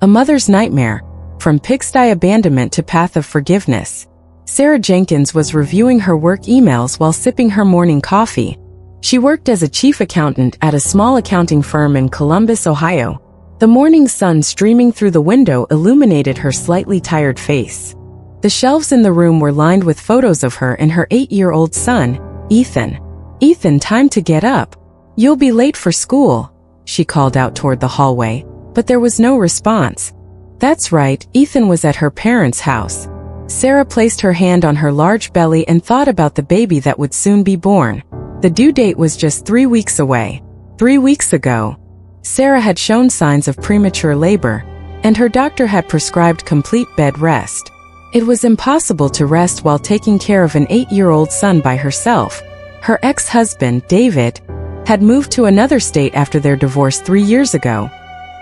A Mother's Nightmare, From Pigsty Abandonment to Path of Forgiveness. Sarah Jenkins was reviewing her work emails while sipping her morning coffee. She worked as a chief accountant at a small accounting firm in Columbus, Ohio. The morning sun streaming through the window illuminated her slightly tired face. The shelves in the room were lined with photos of her and her 8-year-old son, Ethan. "Ethan, time to get up. You'll be late for school," she called out toward the hallway, but there was no response. That's right, Ethan was at her parents' house. Sarah placed her hand on her large belly and thought about the baby that would soon be born. The due date was just 3 weeks away. 3 weeks ago, Sarah had shown signs of premature labor, and her doctor had prescribed complete bed rest. It was impossible to rest while taking care of an 8-year-old son by herself. Her ex-husband, David, had moved to another state after their divorce 3 years ago,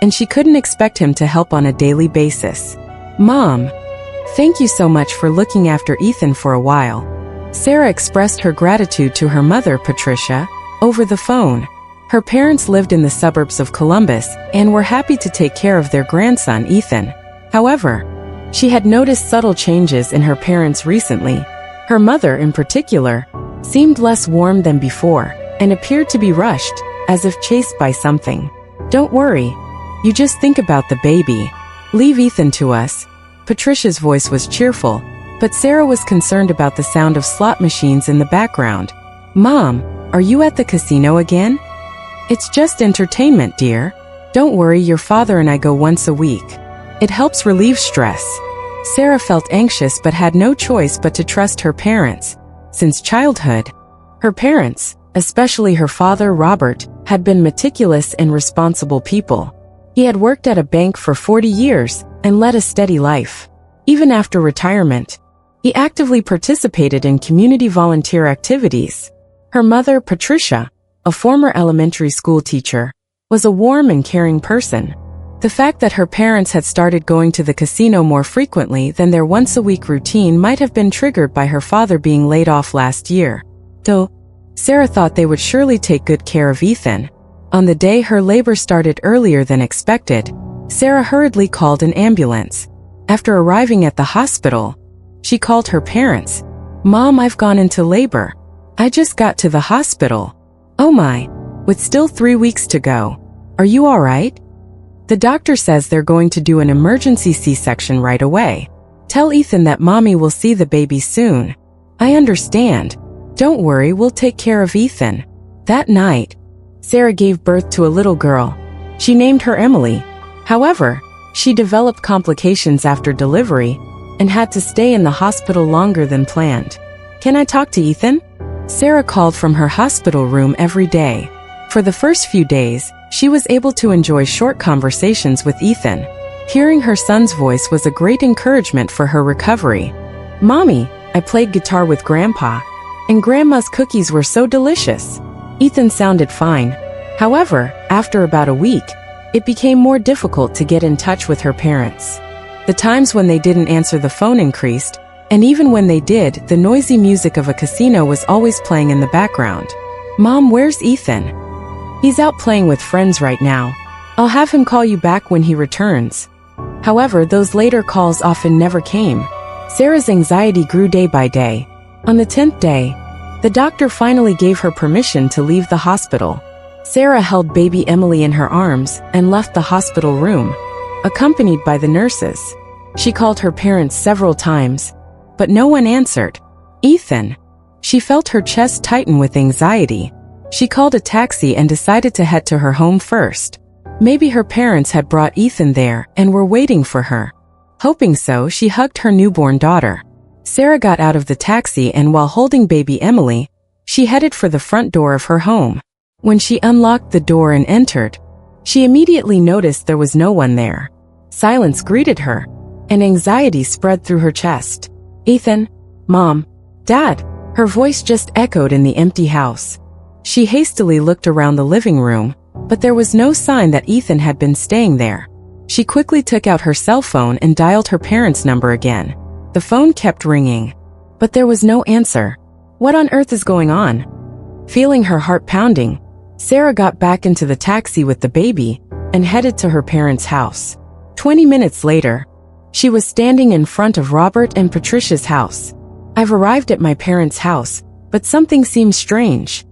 and she couldn't expect him to help on a daily basis. "Mom, thank you so much for looking after Ethan for a while." Sarah expressed her gratitude to her mother, Patricia, over the phone. Her parents lived in the suburbs of Columbus and were happy to take care of their grandson, Ethan. However, she had noticed subtle changes in her parents recently. Her mother, in particular, seemed less warm than before and appeared to be rushed, as if chased by something. "Don't worry. You just think about the baby. Leave Ethan to us." Patricia's voice was cheerful, but Sarah was concerned about the sound of slot machines in the background. "Mom, are you at the casino again?" "It's just entertainment, dear. Don't worry, your father and I go once a week. It helps relieve stress." Sarah felt anxious but had no choice but to trust her parents. Since childhood, her parents, especially her father, Robert, had been meticulous and responsible people. He had worked at a bank for 40 years and led a steady life. Even after retirement, he actively participated in community volunteer activities. Her mother, Patricia, a former elementary school teacher, was a warm and caring person. The fact that her parents had started going to the casino more frequently than their once-a-week routine might have been triggered by her father being laid off last year. Though, Sarah thought they would surely take good care of Ethan. On the day her labor started earlier than expected, Sarah hurriedly called an ambulance. After arriving at the hospital, she called her parents. "Mom, I've gone into labor. I just got to the hospital." "Oh my, with still 3 weeks to go. Are you all right?" "The doctor says they're going to do an emergency C-section right away. Tell Ethan that Mommy will see the baby soon." "I understand. Don't worry, we'll take care of Ethan." That night, Sarah gave birth to a little girl. She named her Emily. However, she developed complications after delivery and had to stay in the hospital longer than planned. "Can I talk to Ethan?" Sarah called from her hospital room every day. For the first few days, she was able to enjoy short conversations with Ethan. Hearing her son's voice was a great encouragement for her recovery. "Mommy, I played guitar with Grandpa, and Grandma's cookies were so delicious." Ethan sounded fine. However, after about a week, it became more difficult to get in touch with her parents. The times when they didn't answer the phone increased, and even when they did, the noisy music of a casino was always playing in the background. "Mom, where's Ethan?" "He's out playing with friends right now. I'll have him call you back when he returns." However, those later calls often never came. Sarah's anxiety grew day by day. On the 10th day, the doctor finally gave her permission to leave the hospital. Sarah held baby Emily in her arms and left the hospital room, accompanied by the nurses. She called her parents several times, but no one answered. "Ethan." She felt her chest tighten with anxiety. She called a taxi and decided to head to her home first. Maybe her parents had brought Ethan there and were waiting for her. Hoping so, she hugged her newborn daughter. Sarah got out of the taxi and while holding baby Emily, she headed for the front door of her home. When she unlocked the door and entered, she immediately noticed there was no one there. Silence greeted her, and anxiety spread through her chest. "Ethan? Mom? Dad?" Her voice just echoed in the empty house. She hastily looked around the living room, but there was no sign that Ethan had been staying there. She quickly took out her cell phone and dialed her parents' number again. The phone kept ringing, but there was no answer. What on earth is going on? Feeling her heart pounding, Sarah got back into the taxi with the baby and headed to her parents' house. 20 minutes later, she was standing in front of Robert and Patricia's house. I've arrived at my parents' house, but something seems strange.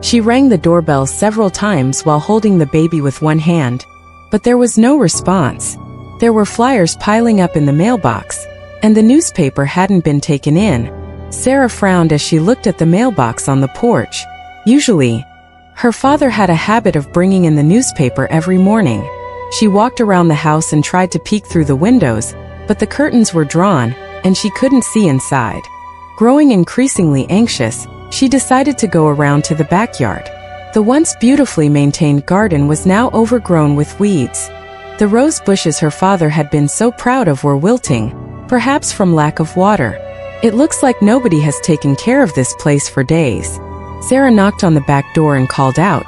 She rang the doorbell several times while holding the baby with one hand, but there was no response. There were flyers piling up in the mailbox, and the newspaper hadn't been taken in. Sarah frowned as she looked at the mailbox on the porch. Usually, her father had a habit of bringing in the newspaper every morning. She walked around the house and tried to peek through the windows, but the curtains were drawn, and she couldn't see inside. Growing increasingly anxious, she decided to go around to the backyard. The once beautifully maintained garden was now overgrown with weeds. The rose bushes her father had been so proud of were wilting, perhaps from lack of water. It looks like nobody has taken care of this place for days. Sarah knocked on the back door and called out,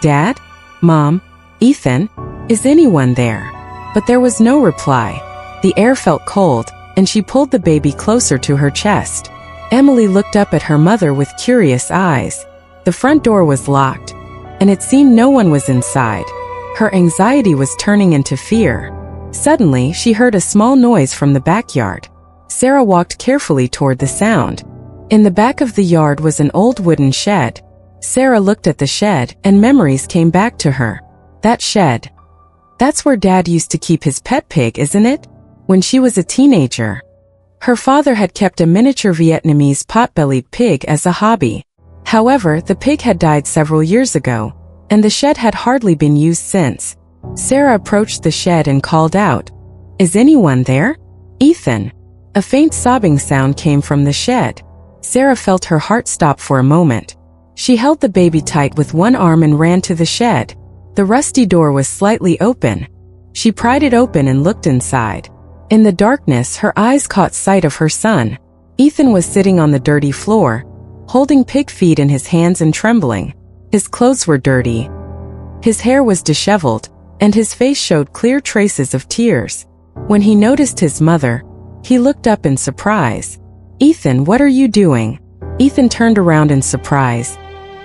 "Dad? Mom? Ethan? Is anyone there?" But there was no reply. The air felt cold, and she pulled the baby closer to her chest. Emily looked up at her mother with curious eyes. The front door was locked, and it seemed no one was inside. Her anxiety was turning into fear. Suddenly, she heard a small noise from the backyard. Sarah walked carefully toward the sound. In the back of the yard was an old wooden shed. Sarah looked at the shed, and memories came back to her. That shed. That's where Dad used to keep his pet pig, isn't it? When she was a teenager. Her father had kept a miniature Vietnamese pot-bellied pig as a hobby. However, the pig had died several years ago, and the shed had hardly been used since. Sarah approached the shed and called out, "Is anyone there? Ethan?" A faint sobbing sound came from the shed. Sarah felt her heart stop for a moment. She held the baby tight with one arm and ran to the shed. The rusty door was slightly open. She pried it open and looked inside. In the darkness, her eyes caught sight of her son. Ethan was sitting on the dirty floor, holding pig feed in his hands and trembling. His clothes were dirty. His hair was disheveled, and his face showed clear traces of tears. When he noticed his mother, he looked up in surprise. "Ethan, what are you doing?" Ethan turned around in surprise,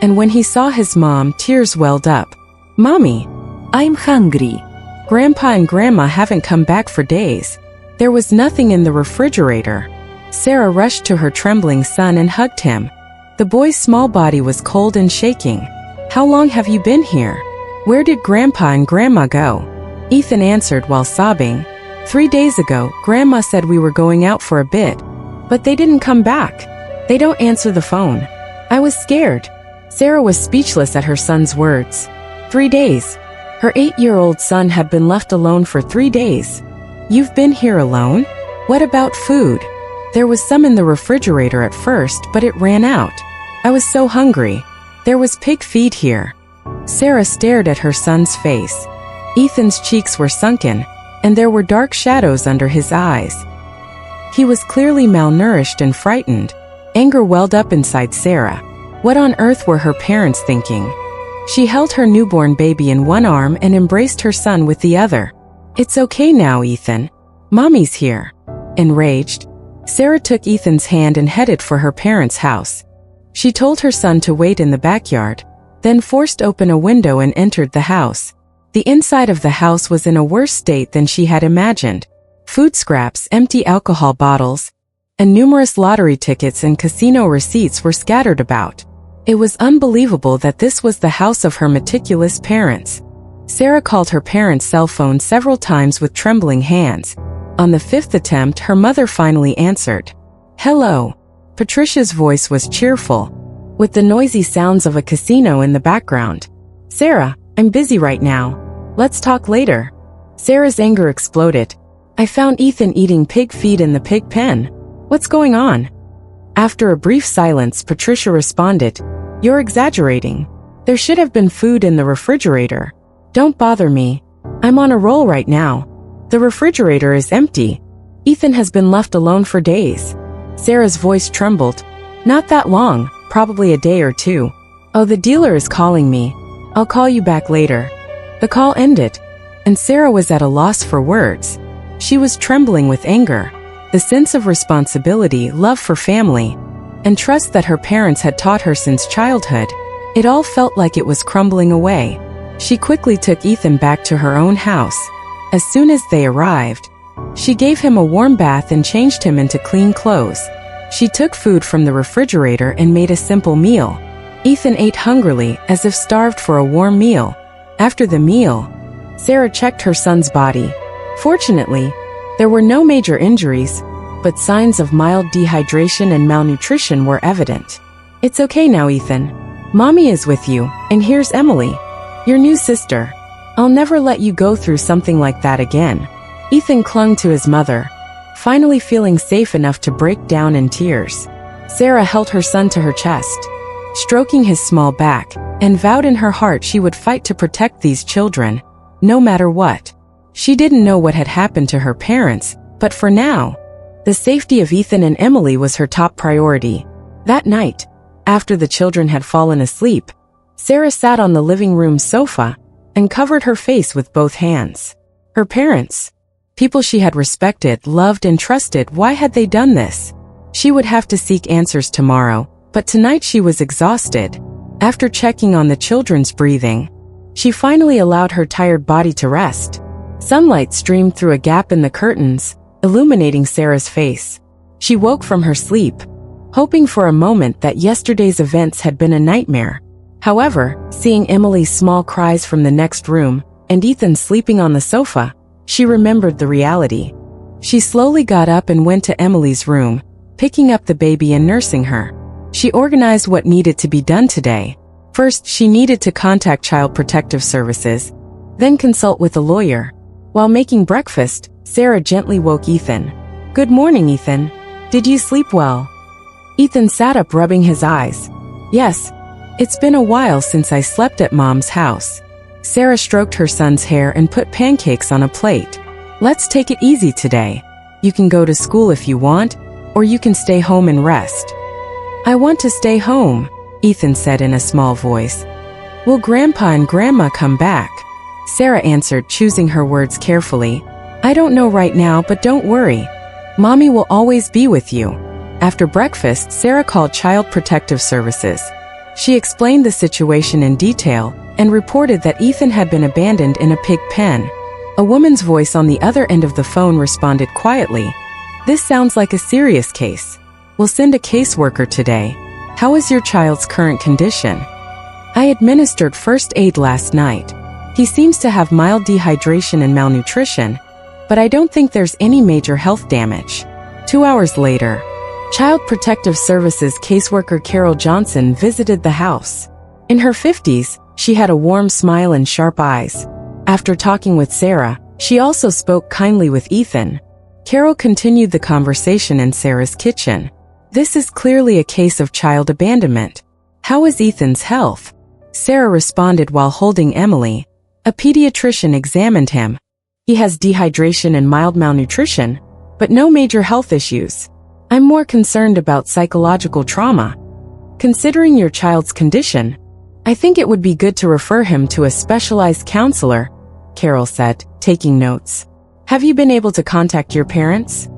and when he saw his mom, tears welled up. "Mommy, I'm hungry. Grandpa and Grandma haven't come back for days." There was nothing in the refrigerator. Sarah rushed to her trembling son and hugged him. The boy's small body was cold and shaking. "How long have you been here? Where did Grandpa and Grandma go?" Ethan answered while sobbing. 3 days ago, Grandma said we were going out for a bit, but they didn't come back. They don't answer the phone. I was scared." Sarah was speechless at her son's words. 3 days. Her 8-year-old son had been left alone for 3 days. "You've been here alone? What about food?" "There was some in the refrigerator at first, but it ran out. I was so hungry. There was pig feed here." Sarah stared at her son's face. Ethan's cheeks were sunken, and there were dark shadows under his eyes. He was clearly malnourished and frightened. Anger welled up inside Sarah. What on earth were her parents thinking? She held her newborn baby in one arm and embraced her son with the other. "It's okay now, Ethan. Mommy's here." Enraged, Sarah took Ethan's hand and headed for her parents' house. She told her son to wait in the backyard, then forced open a window and entered the house. The inside of the house was in a worse state than she had imagined. Food scraps, empty alcohol bottles, and numerous lottery tickets and casino receipts were scattered about. It was unbelievable that this was the house of her meticulous parents. Sarah called her parents' cell phone several times with trembling hands. On the 5th attempt, her mother finally answered. "Hello." Patricia's voice was cheerful, with the noisy sounds of a casino in the background. "Sarah, I'm busy right now. Let's talk later." Sarah's anger exploded. "I found Ethan eating pig feed in the pig pen. What's going on?" After a brief silence, Patricia responded, "You're exaggerating. There should have been food in the refrigerator. Don't bother me. I'm on a roll right now. The refrigerator is empty. Ethan has been left alone for days." Sarah's voice trembled. "Not that long, probably a day or 2. Oh, the dealer is calling me. I'll call you back later." The call ended, and Sarah was at a loss for words. She was trembling with anger, the sense of responsibility, love for family, and trust that her parents had taught her since childhood. It all felt like it was crumbling away. She quickly took Ethan back to her own house. As soon as they arrived, she gave him a warm bath and changed him into clean clothes. She took food from the refrigerator and made a simple meal. Ethan ate hungrily, as if starved for a warm meal. After the meal, Sarah checked her son's body. Fortunately, there were no major injuries, but signs of mild dehydration and malnutrition were evident. "It's okay now, Ethan. Mommy is with you, and here's Emily, your new sister. I'll never let you go through something like that again." Ethan clung to his mother, finally feeling safe enough to break down in tears. Sarah held her son to her chest, stroking his small back, and vowed in her heart she would fight to protect these children, no matter what. She didn't know what had happened to her parents, but for now, the safety of Ethan and Emily was her top priority. That night, after the children had fallen asleep, Sarah sat on the living room sofa and covered her face with both hands. Her parents, people she had respected, loved, and trusted, why had they done this? She would have to seek answers tomorrow, but tonight she was exhausted. After checking on the children's breathing, she finally allowed her tired body to rest. Sunlight streamed through a gap in the curtains, illuminating Sarah's face. She woke from her sleep, hoping for a moment that yesterday's events had been a nightmare. However, seeing Emily's small cries from the next room, and Ethan sleeping on the sofa, she remembered the reality. She slowly got up and went to Emily's room, picking up the baby and nursing her. She organized what needed to be done today. First, she needed to contact Child Protective Services, then consult with a lawyer. While making breakfast, Sarah gently woke Ethan. "Good morning, Ethan. Did you sleep well?" Ethan sat up, rubbing his eyes. "Yes. It's been a while since I slept at Mom's house." Sarah stroked her son's hair and put pancakes on a plate. "Let's take it easy today. You can go to school if you want, or you can stay home and rest." "I want to stay home," Ethan said in a small voice. "Will Grandpa and Grandma come back?" Sarah answered, choosing her words carefully. "I don't know right now, but don't worry. Mommy will always be with you." After breakfast, Sarah called Child Protective Services. She explained the situation in detail and reported that Ethan had been abandoned in a pig pen. A woman's voice on the other end of the phone responded quietly. "This sounds like a serious case. We'll send a caseworker today. How is your child's current condition?" "I administered first aid last night. He seems to have mild dehydration and malnutrition, but I don't think there's any major health damage." 2 hours later, Child Protective Services caseworker Carol Johnson visited the house. In her 50s, she had a warm smile and sharp eyes. After talking with Sarah, she also spoke kindly with Ethan. Carol continued the conversation in Sarah's kitchen. "This is clearly a case of child abandonment. How is Ethan's health?" Sarah responded while holding Emily. "A pediatrician examined him. He has dehydration and mild malnutrition, but no major health issues. I'm more concerned about psychological trauma. Considering your child's condition, I think it would be good to refer him to a specialized counselor," Carol said, taking notes. "Have you been able to contact your parents?"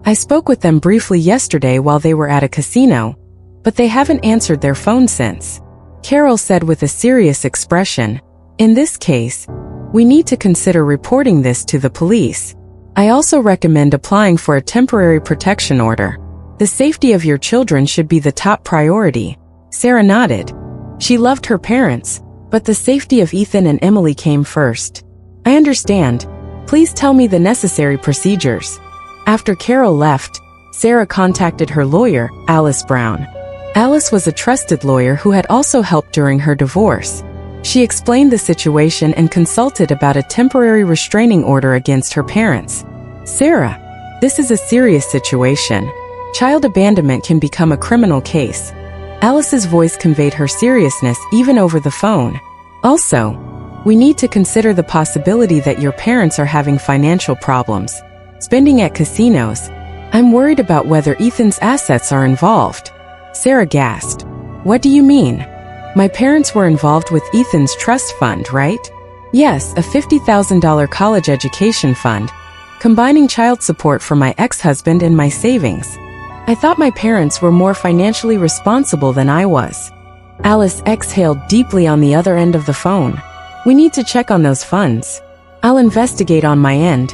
"I spoke with them briefly yesterday while they were at a casino, but they haven't answered their phone since," Carol said with a serious expression. "In this case, we need to consider reporting this to the police. I also recommend applying for a temporary protection order. The safety of your children should be the top priority." Sarah nodded. She loved her parents, but the safety of Ethan and Emily came first. "I understand. Please tell me the necessary procedures." After Carol left, Sarah contacted her lawyer, Alice Brown. Alice was a trusted lawyer who had also helped during her divorce. She explained the situation and consulted about a temporary restraining order against her parents. "Sarah, this is a serious situation. Child abandonment can become a criminal case." Alice's voice conveyed her seriousness even over the phone. "Also, we need to consider the possibility that your parents are having financial problems. Spending at casinos. I'm worried about whether Ethan's assets are involved." Sarah gasped. "What do you mean?" "My parents were involved with Ethan's trust fund, right?" "Yes, a $50,000 college education fund, combining child support for my ex-husband and my savings. I thought my parents were more financially responsible than I was." Alice exhaled deeply on the other end of the phone. "We need to check on those funds. I'll investigate on my end."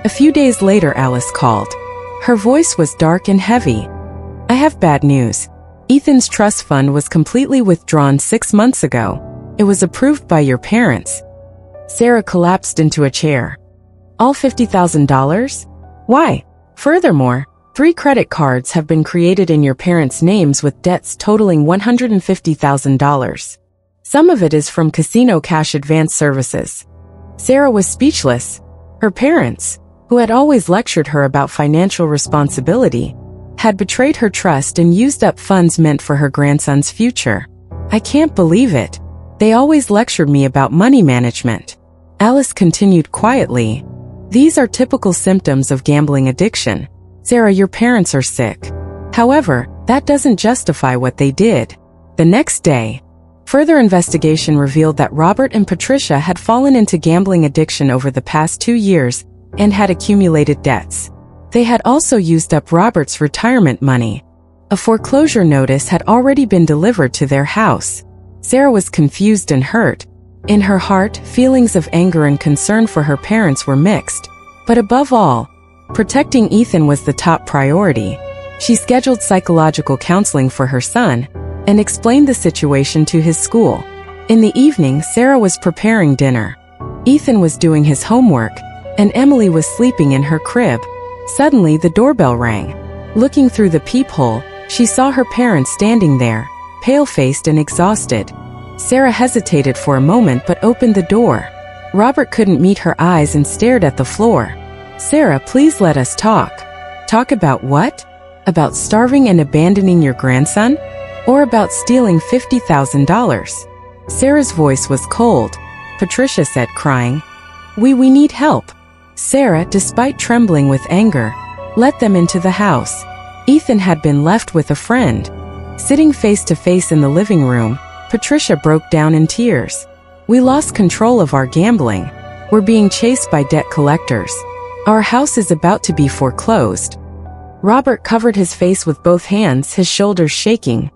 A few days later, Alice called. Her voice was dark and heavy. "I have bad news. Ethan's trust fund was completely withdrawn 6 months ago. It was approved by your parents." Sarah collapsed into a chair. "All $50,000? Why? Furthermore, 3 credit cards have been created in your parents' names with debts totaling $150,000. Some of it is from casino cash advance services." Sarah was speechless. Her parents, who had always lectured her about financial responsibility, had betrayed her trust and used up funds meant for her grandson's future. "I can't believe it. They always lectured me about money management." Alice continued quietly. "These are typical symptoms of gambling addiction. Sarah, your parents are sick. However, that doesn't justify what they did." The next day, further investigation revealed that Robert and Patricia had fallen into gambling addiction over the past 2 years and had accumulated debts. They had also used up Robert's retirement money. A foreclosure notice had already been delivered to their house. Sarah was confused and hurt. In her heart, feelings of anger and concern for her parents were mixed. But above all, protecting Ethan was the top priority. She scheduled psychological counseling for her son and explained the situation to his school. In the evening, Sarah was preparing dinner. Ethan was doing his homework, and Emily was sleeping in her crib. Suddenly, the doorbell rang. Looking through the peephole, she saw her parents standing there, pale-faced and exhausted. Sarah hesitated for a moment but opened the door. Robert couldn't meet her eyes and stared at the floor. "Sarah, please let us talk." "Talk about what? About starving and abandoning your grandson? Or about stealing $50,000? Sarah's voice was cold. Patricia said, crying, We need help." Sarah, despite trembling with anger, let them into the house. Ethan had been left with a friend. Sitting face to face in the living room, Patricia broke down in tears. "We lost control of our gambling. We're being chased by debt collectors. Our house is about to be foreclosed." Robert covered his face with both hands, his shoulders shaking.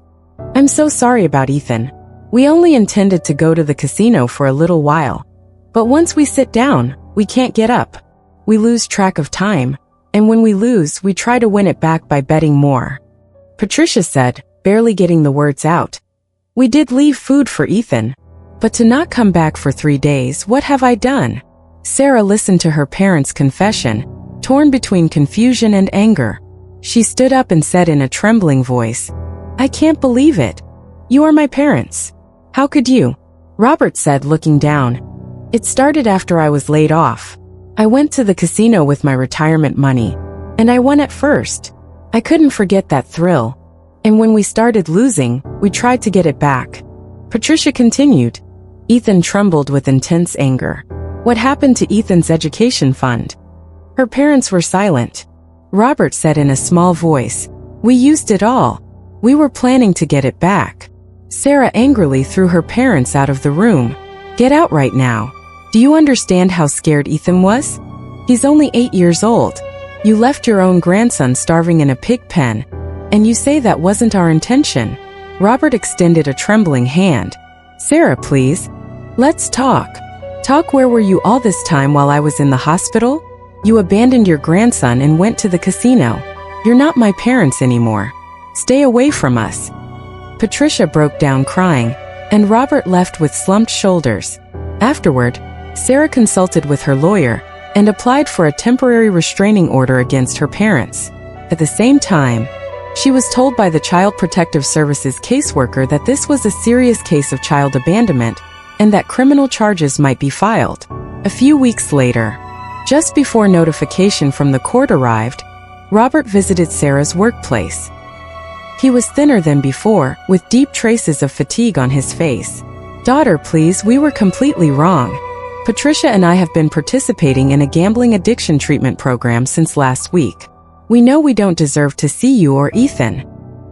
"I'm so sorry about Ethan. We only intended to go to the casino for a little while. But once we sit down, we can't get up. We lose track of time, and when we lose, we try to win it back by betting more." Patricia said, barely getting the words out. "We did leave food for Ethan. But to not come back for 3 days, what have I done?" Sarah listened to her parents' confession, torn between confusion and anger. She stood up and said in a trembling voice, "I can't believe it. You are my parents. How could you?" Robert said, looking down. "It started after I was laid off. I went to the casino with my retirement money, and I won at first. I couldn't forget that thrill. And when we started losing, we tried to get it back." Patricia continued. Ethan trembled with intense anger. "What happened to Ethan's education fund?" Her parents were silent. Robert said in a small voice, "We used it all. We were planning to get it back." Sarah angrily threw her parents out of the room. "Get out right now. Do you understand how scared Ethan was? He's only 8 years old. You left your own grandson starving in a pig pen, and you say that wasn't our intention." Robert extended a trembling hand. "Sarah, please. Let's talk. Talk. Where were you all this time while I was in the hospital? You abandoned your grandson and went to the casino. You're not my parents anymore. Stay away from us." Patricia broke down crying, and Robert left with slumped shoulders. Afterward, Sarah consulted with her lawyer and applied for a temporary restraining order against her parents. At the same time, she was told by the Child Protective Services caseworker that this was a serious case of child abandonment and that criminal charges might be filed. A few weeks later, just before notification from the court arrived, Robert visited Sarah's workplace. He was thinner than before, with deep traces of fatigue on his face. "Daughter, please, we were completely wrong. Patricia and I have been participating in a gambling addiction treatment program since last week. We know we don't deserve to see you or Ethan."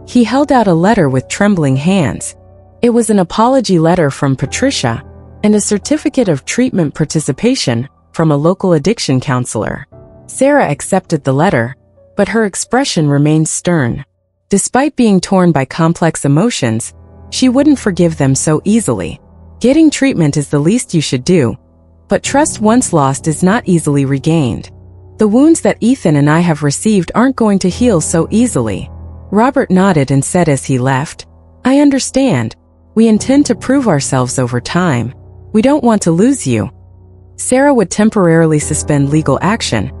He held out a letter with trembling hands. It was an apology letter from Patricia and a certificate of treatment participation from a local addiction counselor. Sarah accepted the letter, but her expression remained stern. Despite being torn by complex emotions, she wouldn't forgive them so easily. "Getting treatment is the least you should do. But trust once lost is not easily regained. The wounds that Ethan and I have received aren't going to heal so easily. Robert nodded and said as he left, I understand. We intend to prove ourselves over time. We don't want to lose you. Sarah would temporarily suspend legal action,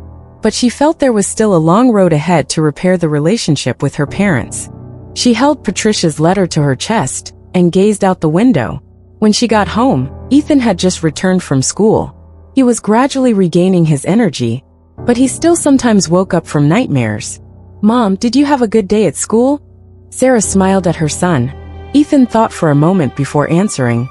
but she felt there was still a long road ahead to repair the relationship with her parents. She held Patricia's letter to her chest and gazed out the window. When she got home, Ethan had just returned from school. He was gradually regaining his energy, but he still sometimes woke up from nightmares. Mom, did you have a good day at school? Sarah smiled at her son. Ethan thought for a moment before answering,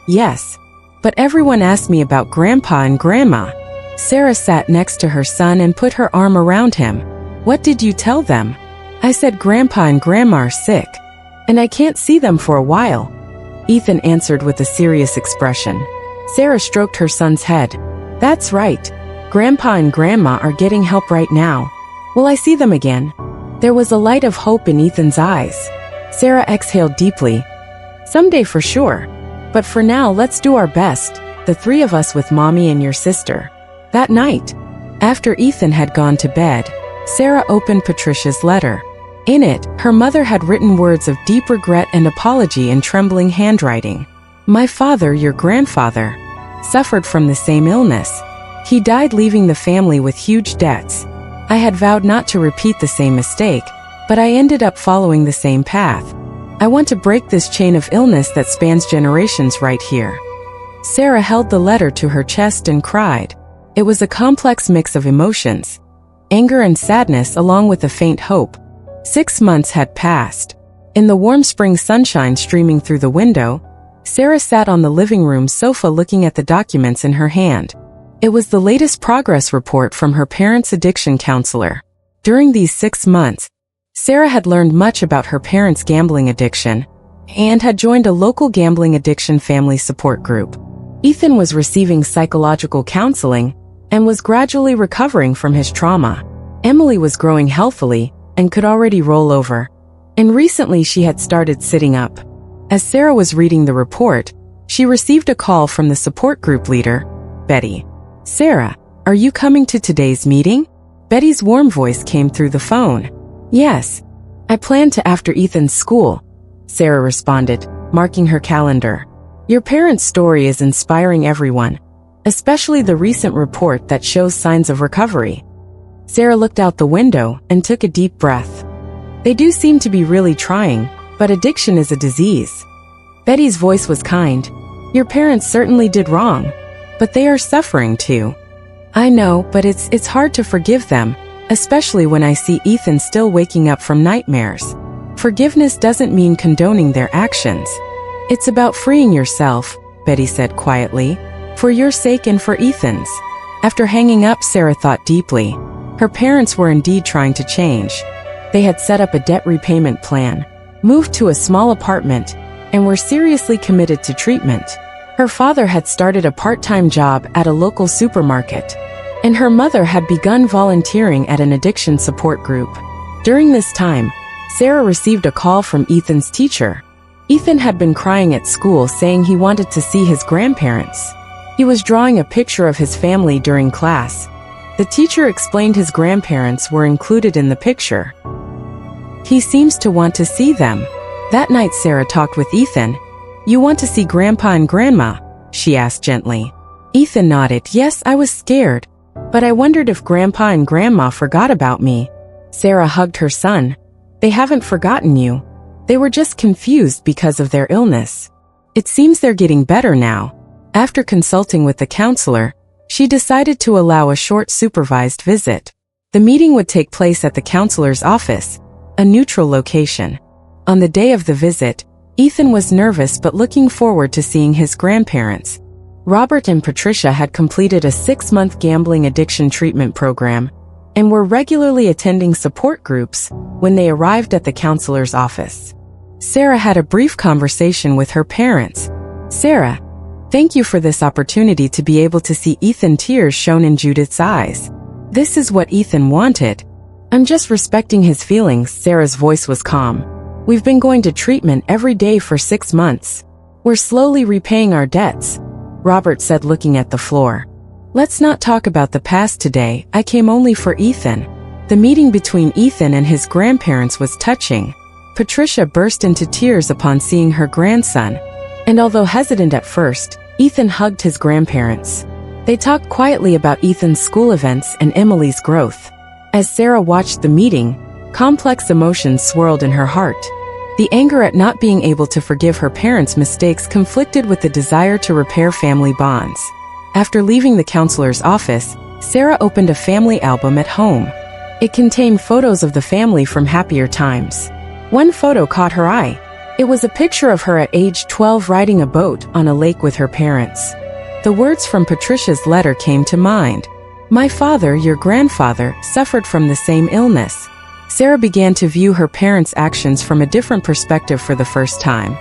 Yes. But everyone asked me about Grandpa and Grandma. Sarah sat next to her son and put her arm around him. What did you tell them? I said Grandpa and Grandma are sick, and I can't see them for a while. Ethan answered with a serious expression. Sarah stroked her son's head. That's right. Grandpa and Grandma are getting help right now. Will I see them again? There was a light of hope in Ethan's eyes. Sarah exhaled deeply. Someday for sure. But for now, let's do our best, the three of us with Mommy and your sister. That night, after Ethan had gone to bed, Sarah opened Patricia's letter. In it, her mother had written words of deep regret and apology in trembling handwriting. My father, your grandfather, suffered from the same illness. He died leaving the family with huge debts. I had vowed not to repeat the same mistake, but I ended up following the same path. I want to break this chain of illness that spans generations right here. Sarah held the letter to her chest and cried. It was a complex mix of emotions, anger and sadness along with a faint hope. 6 months had passed. In the warm spring sunshine streaming through the window, Sarah sat on the living room sofa looking at the documents in her hand. It was the latest progress report from her parents' addiction counselor. During these 6 months, Sarah had learned much about her parents' gambling addiction and had joined a local gambling addiction family support group. Ethan was receiving psychological counseling and was gradually recovering from his trauma. Emily was growing healthily and could already roll over, and recently she had started sitting up. As Sarah was reading the report, she received a call from the support group leader, Betty. Sarah, are you coming to today's meeting? Betty's warm voice came through the phone. Yes. I plan to after Ethan's school, Sarah responded, marking her calendar. Your parents' story is inspiring everyone, especially the recent report that shows signs of recovery. Sarah looked out the window and took a deep breath. They do seem to be really trying, but addiction is a disease. Betty's voice was kind. Your parents certainly did wrong, but they are suffering too. I know, but it's hard to forgive them, especially when I see Ethan still waking up from nightmares. Forgiveness doesn't mean condoning their actions. It's about freeing yourself, Betty said quietly, for your sake and for Ethan's. After hanging up, Sarah thought deeply. Her parents were indeed trying to change. They had set up a debt repayment plan, moved to a small apartment, and were seriously committed to treatment. Her father had started a part-time job at a local supermarket, and her mother had begun volunteering at an addiction support group. During this time, Sarah received a call from Ethan's teacher. Ethan had been crying at school saying he wanted to see his grandparents. He was drawing a picture of his family during class. The teacher explained his grandparents were included in the picture. He seems to want to see them. That night Sarah talked with Ethan. You want to see Grandpa and Grandma? She asked gently. Ethan nodded. Yes, I was scared, but I wondered if Grandpa and Grandma forgot about me. Sarah hugged her son. They haven't forgotten you. They were just confused because of their illness. It seems they're getting better now. After consulting with the counselor, she decided to allow a short supervised visit. The meeting would take place at the counselor's office, a neutral location. On the day of the visit, Ethan was nervous but looking forward to seeing his grandparents. Robert and Patricia had completed a 6-month gambling addiction treatment program and were regularly attending support groups when they arrived at the counselor's office. Sarah had a brief conversation with her parents. Sarah, thank you for this opportunity to be able to see Ethan. Tears shone in Judith's eyes. This is what Ethan wanted. I'm just respecting his feelings. Sarah's voice was calm. We've been going to treatment every day for 6 months. We're slowly repaying our debts. Robert said, looking at the floor. Let's not talk about the past today. I came only for Ethan. The meeting between Ethan and his grandparents was touching. Patricia burst into tears upon seeing her grandson. And although hesitant at first, Ethan hugged his grandparents. They talked quietly about Ethan's school events and Emily's growth. As Sarah watched the meeting, complex emotions swirled in her heart. The anger at not being able to forgive her parents' mistakes conflicted with the desire to repair family bonds. After leaving the counselor's office, Sarah opened a family album at home. It contained photos of the family from happier times. One photo caught her eye. It was a picture of her at age 12 riding a boat on a lake with her parents. The words from Patricia's letter came to mind. My father, your grandfather, suffered from the same illness. Sarah began to view her parents' actions from a different perspective for the first time.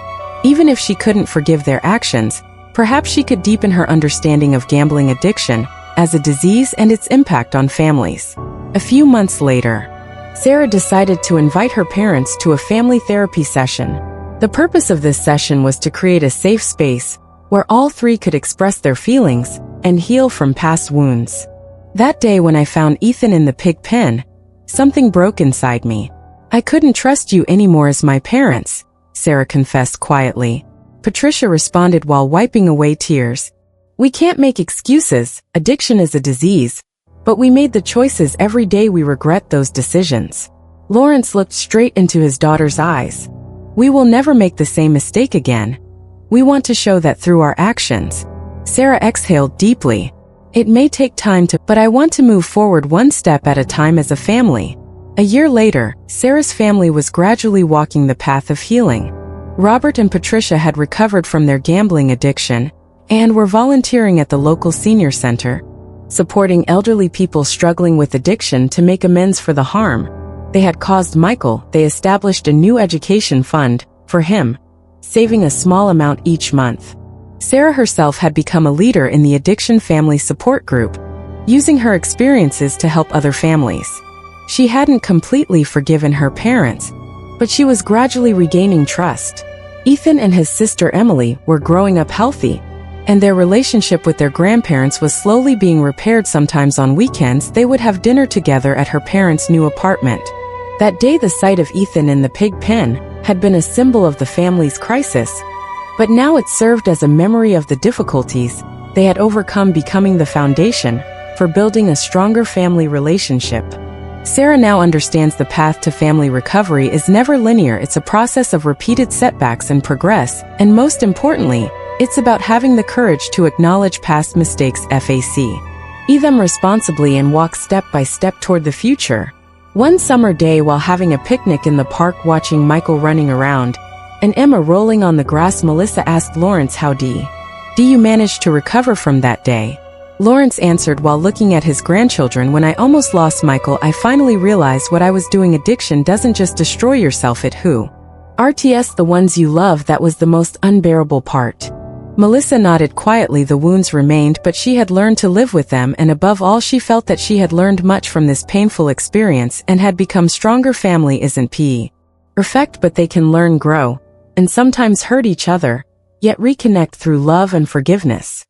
Even if she couldn't forgive their actions, perhaps she could deepen her understanding of gambling addiction as a disease and its impact on families. A few months later, Sarah decided to invite her parents to a family therapy session. The purpose of this session was to create a safe space where all three could express their feelings and heal from past wounds. That day when I found Ethan in the pig pen, something broke inside me. I couldn't trust you anymore as my parents, Sarah confessed quietly. Patricia responded while wiping away tears. We can't make excuses, addiction is a disease, but we made the choices every day we regret those decisions. Lawrence looked straight into his daughter's eyes. We will never make the same mistake again. We want to show that through our actions. Sarah exhaled deeply. It may take time but I want to move forward one step at a time as a family. A year later, Sarah's family was gradually walking the path of healing. Robert and Patricia had recovered from their gambling addiction and were volunteering at the local senior center, supporting elderly people struggling with addiction to make amends for the harm they had caused Michael. They established a new education fund for him, saving a small amount each month. Sarah herself had become a leader in the addiction family support group, using her experiences to help other families. She hadn't completely forgiven her parents, but she was gradually regaining trust. Ethan and his sister Emily were growing up healthy, and their relationship with their grandparents was slowly being repaired. Sometimes on weekends they would have dinner together at her parents' new apartment. That day the sight of Ethan in the pig pen had been a symbol of the family's crisis, but now it served as a memory of the difficulties they had overcome, becoming the foundation for building a stronger family relationship. Sarah now understands the path to family recovery is never linear. It's a process of repeated setbacks and progress, and most importantly, it's about having the courage to acknowledge past mistakes, face them responsibly, and walk step by step toward the future. One summer day, while having a picnic in the park, watching Michael running around and Emma rolling on the grass, Melissa asked Lawrence, how do you manage to recover from that day? Lawrence answered while looking at his grandchildren, when I almost lost Michael, I finally realized what I was doing. Addiction doesn't just destroy yourself, it hurts the ones you love. That was the most unbearable part. Melissa nodded quietly. The wounds remained, but she had learned to live with them, and above all, she felt that she had learned much from this painful experience and had become stronger. Family isn't perfect, but they can learn, grow, and sometimes hurt each other, yet reconnect through love and forgiveness.